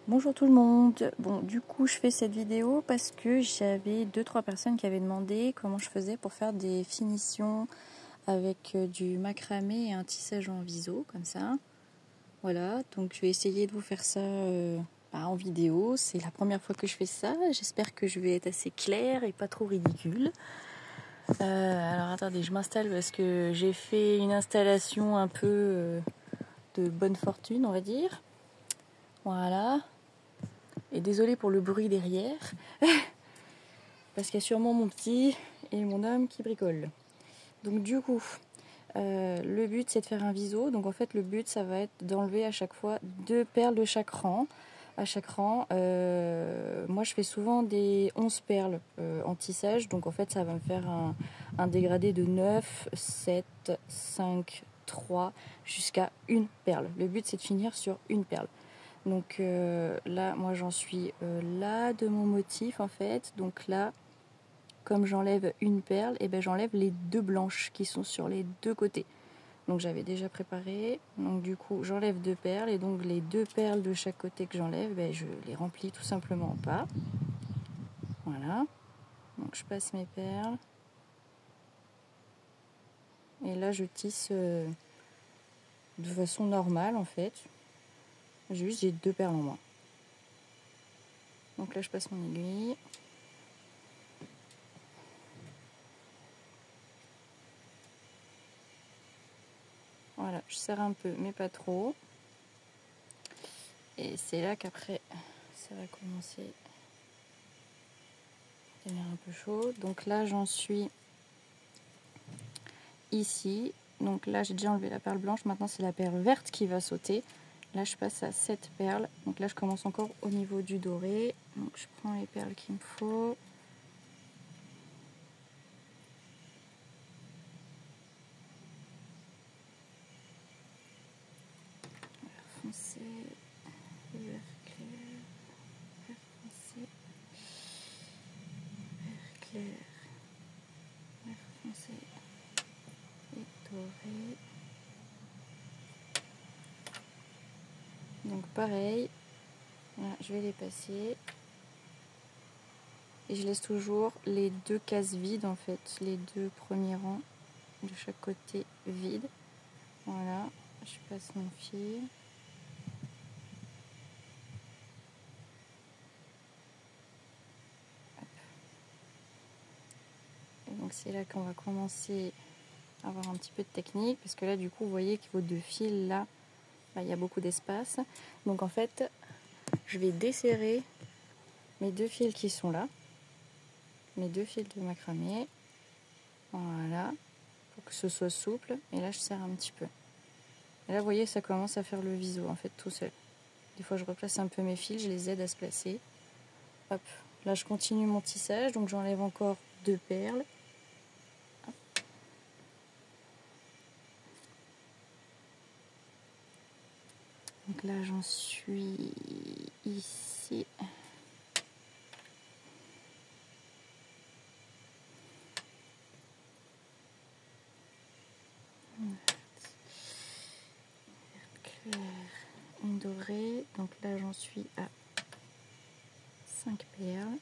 Bonjour tout le monde. Bon, du coup, je fais cette vidéo parce que j'avais 2-3 personnes qui avaient demandé comment je faisais pour faire des finitions avec du macramé et un tissage en viso, comme ça. Voilà, donc je vais essayer de vous faire ça en vidéo. C'est la première fois que je fais ça. J'espère que je vais être assez claire et pas trop ridicule. Alors attendez, je m'installe parce que j'ai fait une installation un peu de bonne fortune, on va dire. Voilà. Et désolée pour le bruit derrière, parce qu'il y a sûrement mon petit et mon homme qui bricolent. Donc du coup, le but c'est de faire un viso. Donc en fait le but ça va être d'enlever à chaque fois 2 perles de chaque rang. À chaque rang, moi je fais souvent des 11 perles en tissage. Donc en fait ça va me faire un dégradé de 9, 7, 5, 3 jusqu'à une perle. Le but c'est de finir sur une perle. Donc là, moi j'en suis là de mon motif en fait. Donc là, comme j'enlève une perle, et ben j'enlève les 2 blanches qui sont sur les 2 côtés. Donc j'avais déjà préparé. Donc du coup, j'enlève 2 perles et donc les 2 perles de chaque côté que j'enlève, ben, je les remplis tout simplement en pas. Voilà. Donc je passe mes perles. Et là, je tisse de façon normale en fait. Juste, j'ai 2 perles en moins. Donc là, je passe mon aiguille. Voilà, je serre un peu, mais pas trop. Et c'est là qu'après, ça va commencer à devenir un peu chaud. Donc là, j'en suis ici. Donc là, j'ai déjà enlevé la perle blanche. Maintenant, c'est la perle verte qui va sauter. Là, je passe à 7 perles. Donc là, je commence encore au niveau du doré. Donc je prends les perles qu'il me faut. Vert foncé, vert clair, vert foncé, vert clair, vert foncé et doré. Donc pareil, là, je vais les passer. Et je laisse toujours les 2 cases vides en fait, les 2 premiers rangs de chaque côté vides. Voilà, je passe mon fil. Hop. Et donc c'est là qu'on va commencer à avoir un petit peu de technique, parce que là du coup vous voyez que vos 2 fils là, il y a beaucoup d'espace. Donc en fait, je vais desserrer mes 2 fils qui sont là, mes 2 fils de macramé. Voilà, pour que ce soit souple. Et là je serre un petit peu. Et là vous voyez, ça commence à faire le viso en fait tout seul. Des fois je replace un peu mes fils, je les aide à se placer. Hop, là je continue mon tissage, donc j'enlève encore 2 perles. Hop. Donc là j'en suis ici. Clair, une dorée. Donc là j'en suis à 5 perles.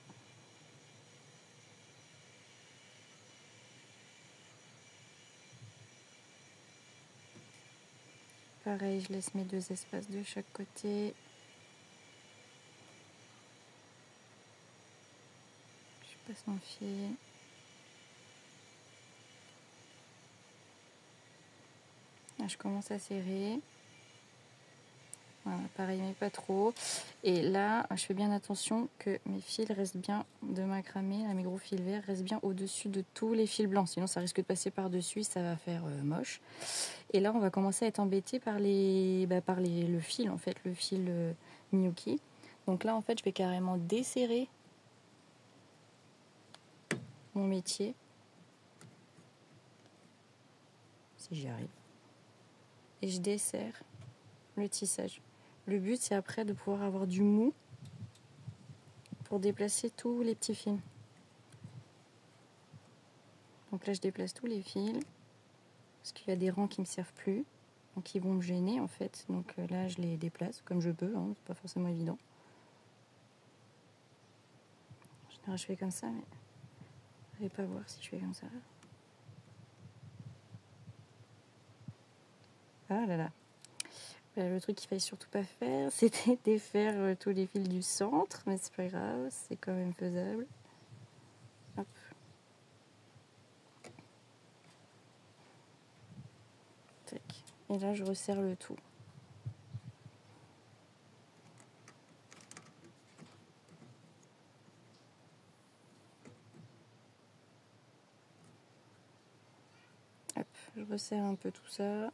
Pareil, je laisse mes 2 espaces de chaque côté. Je passe mon fil. Là, je commence à serrer. Voilà, pareil, mais pas trop. Et là, je fais bien attention que mes fils restent bien de macramé, là, mes gros fils verts restent bien au-dessus de tous les fils blancs. Sinon, ça risque de passer par-dessus, ça va faire moche. Et là, on va commencer à être embêté par le fil, en fait, le fil Miyuki. Donc là, en fait, je vais carrément desserrer mon métier. Si j'y arrive. Et je desserre le tissage. Le but, c'est après de pouvoir avoir du mou pour déplacer tous les petits fils. Donc là, je déplace tous les fils parce qu'il y a des rangs qui ne me servent plus, donc ils vont me gêner en fait. Donc là, je les déplace comme je peux, hein, c'est pas forcément évident. Alors je fais comme ça, mais je vais pas voir si je fais comme ça. Ah là là. Le truc qu'il fallait surtout pas faire, c'était défaire tous les fils du centre, mais c'est pas grave, c'est quand même faisable. Hop. Tac. Et là, je resserre le tout. Hop, je resserre un peu tout ça.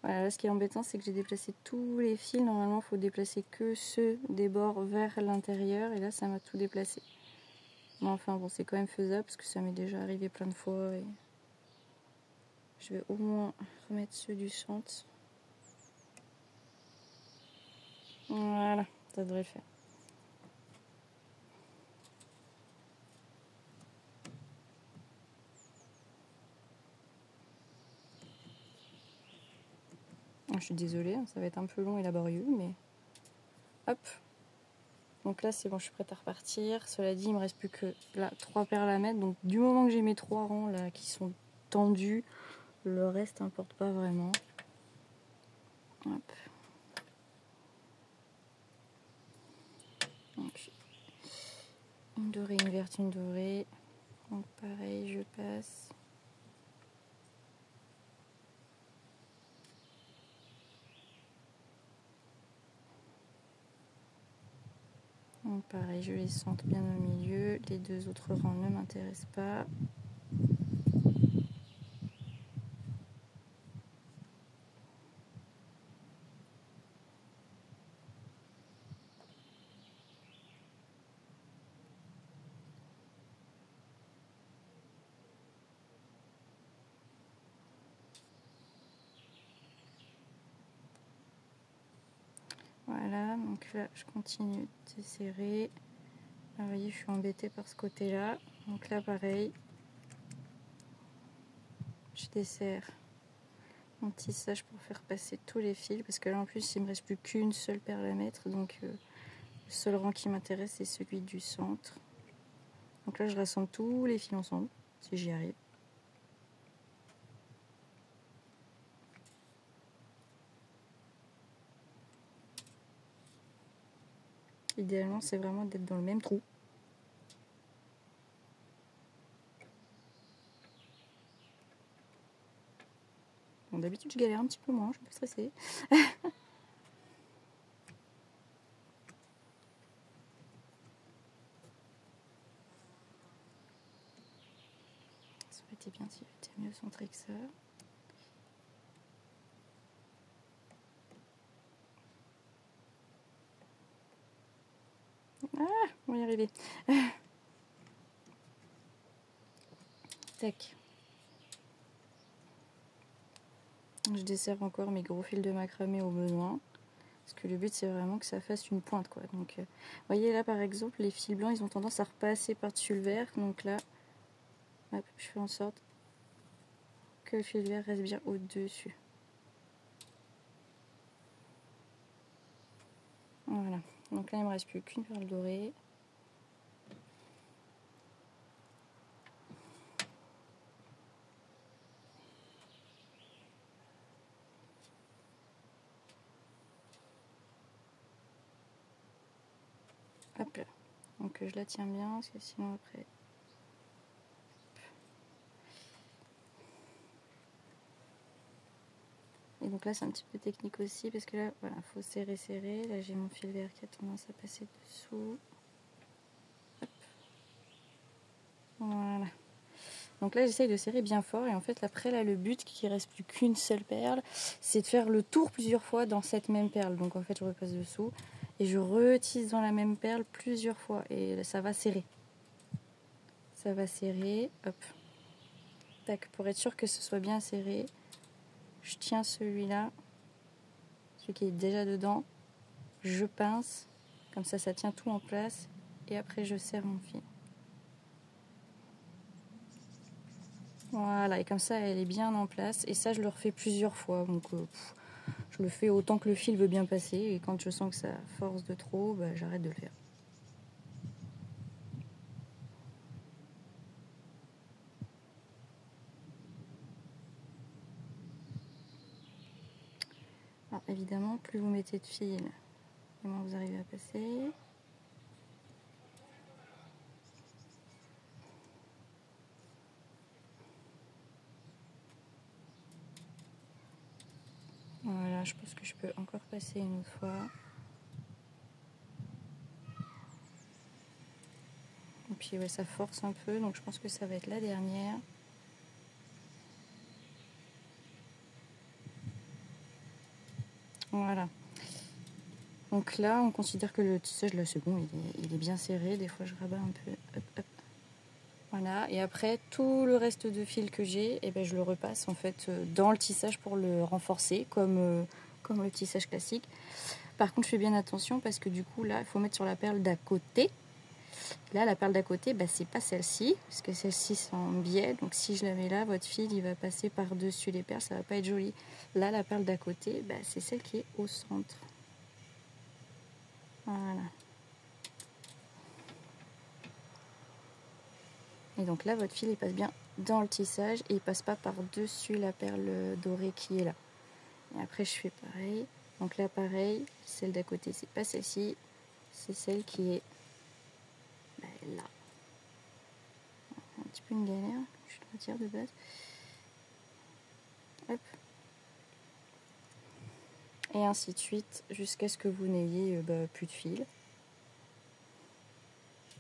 Voilà, là, ce qui est embêtant, c'est que j'ai déplacé tous les fils. Normalement, il faut déplacer que ceux des bords vers l'intérieur. Et là, ça m'a tout déplacé. Mais enfin, bon, c'est quand même faisable parce que ça m'est déjà arrivé plein de fois. Et je vais au moins remettre ceux du centre. Voilà, ça devrait le faire. Je suis désolée, ça va être un peu long et laborieux, mais hop. Donc là, c'est bon, je suis prête à repartir. Cela dit, il me reste plus que là 3 perles à mettre. Donc du moment que j'ai mes 3 rangs là qui sont tendus, le reste n'importe pas vraiment. Hop. Donc, une dorée, une verte, une dorée. Donc pareil, je passe. Donc pareil, je les centre bien au milieu. Les 2 autres rangs ne m'intéressent pas. Voilà, donc là, je continue de serrer. Là, vous voyez, je suis embêtée par ce côté-là. Donc là, pareil, je desserre mon tissage pour faire passer tous les fils. Parce que là, en plus, il me reste plus qu'une seule perle à mettre. Donc, le seul rang qui m'intéresse, c'est celui du centre. Donc là, je rassemble tous les fils ensemble, si j'y arrive. Idéalement, c'est vraiment d'être dans le même trou. Bon, d'habitude, je galère un petit peu moins, je suis un peu stressée. Ça aurait été bien si j'étais mieux centré que ça. Ah, on va y arriver. Tac. Je desserre encore mes gros fils de macramé au besoin. Parce que le but, c'est vraiment que ça fasse une pointe, quoi. Donc, vous voyez là, par exemple, les fils blancs, ils ont tendance à repasser par-dessus le vert. Donc là, hop, je fais en sorte que le fil vert reste bien au-dessus. Voilà. Donc là, il ne me reste plus qu'une perle dorée. Hop là. Donc je la tiens bien, parce que sinon après... Et donc là, c'est un petit peu technique aussi, parce que là, voilà, faut serrer, serrer. Là, j'ai mon fil vert qui a tendance à passer dessous. Hop. Voilà. Donc là, j'essaye de serrer bien fort. Et en fait, après, là, le but, qu'il ne reste plus qu'une seule perle, c'est de faire le tour plusieurs fois dans cette même perle. Donc en fait, je repasse dessous et je retisse dans la même perle plusieurs fois. Et là, ça va serrer. Ça va serrer. Hop. Tac, pour être sûr que ce soit bien serré, je tiens celui-là, celui qui est déjà dedans. Je pince. Comme ça tient tout en place. Et après, je serre mon fil. Voilà, et comme ça, elle est bien en place. Et ça, je le refais plusieurs fois. Donc, je le fais autant que le fil veut bien passer. Et quand je sens que ça force de trop, bah, j'arrête de le faire. évidemment, plus vous mettez de fil, et moins vous arrivez à passer. Voilà, je pense que je peux encore passer une autre fois. Et puis ouais, ça force un peu, donc je pense que ça va être la dernière. Voilà. Donc là, on considère que le tissage, là c'est bon, il est bien serré. Des fois, je rabats un peu. Hop, hop. Voilà. Et après, tout le reste de fil que j'ai, eh ben, je le repasse en fait dans le tissage pour le renforcer, comme le tissage classique. Par contre, je fais bien attention parce que du coup, là, il faut mettre sur la perle d'à côté. Là, la perle d'à côté, bah, c'est pas celle-ci, parce que celle-ci c'est en biais. Donc si je la mets là, votre fil il va passer par-dessus les perles, ça va pas être joli. Là, la perle d'à côté, bah, c'est celle qui est au centre. Voilà. Et donc là, votre fil il passe bien dans le tissage et il passe pas par-dessus la perle dorée qui est là. Et après, je fais pareil. Donc là, pareil, celle d'à côté, c'est pas celle-ci, c'est celle qui est bah, là. Un petit peu une galère, je le retire de base. Hop. Et ainsi de suite, jusqu'à ce que vous n'ayez plus de fil.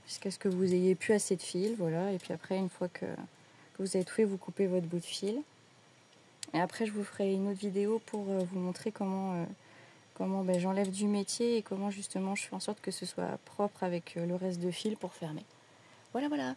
Jusqu'à ce que vous ayez plus assez de fil, voilà. Et puis après, une fois que vous avez tout fait, vous coupez votre bout de fil. Et après, je vous ferai une autre vidéo pour vous montrer comment j'enlève du métier et comment justement je fais en sorte que ce soit propre avec le reste de fil pour fermer. Voilà, voilà.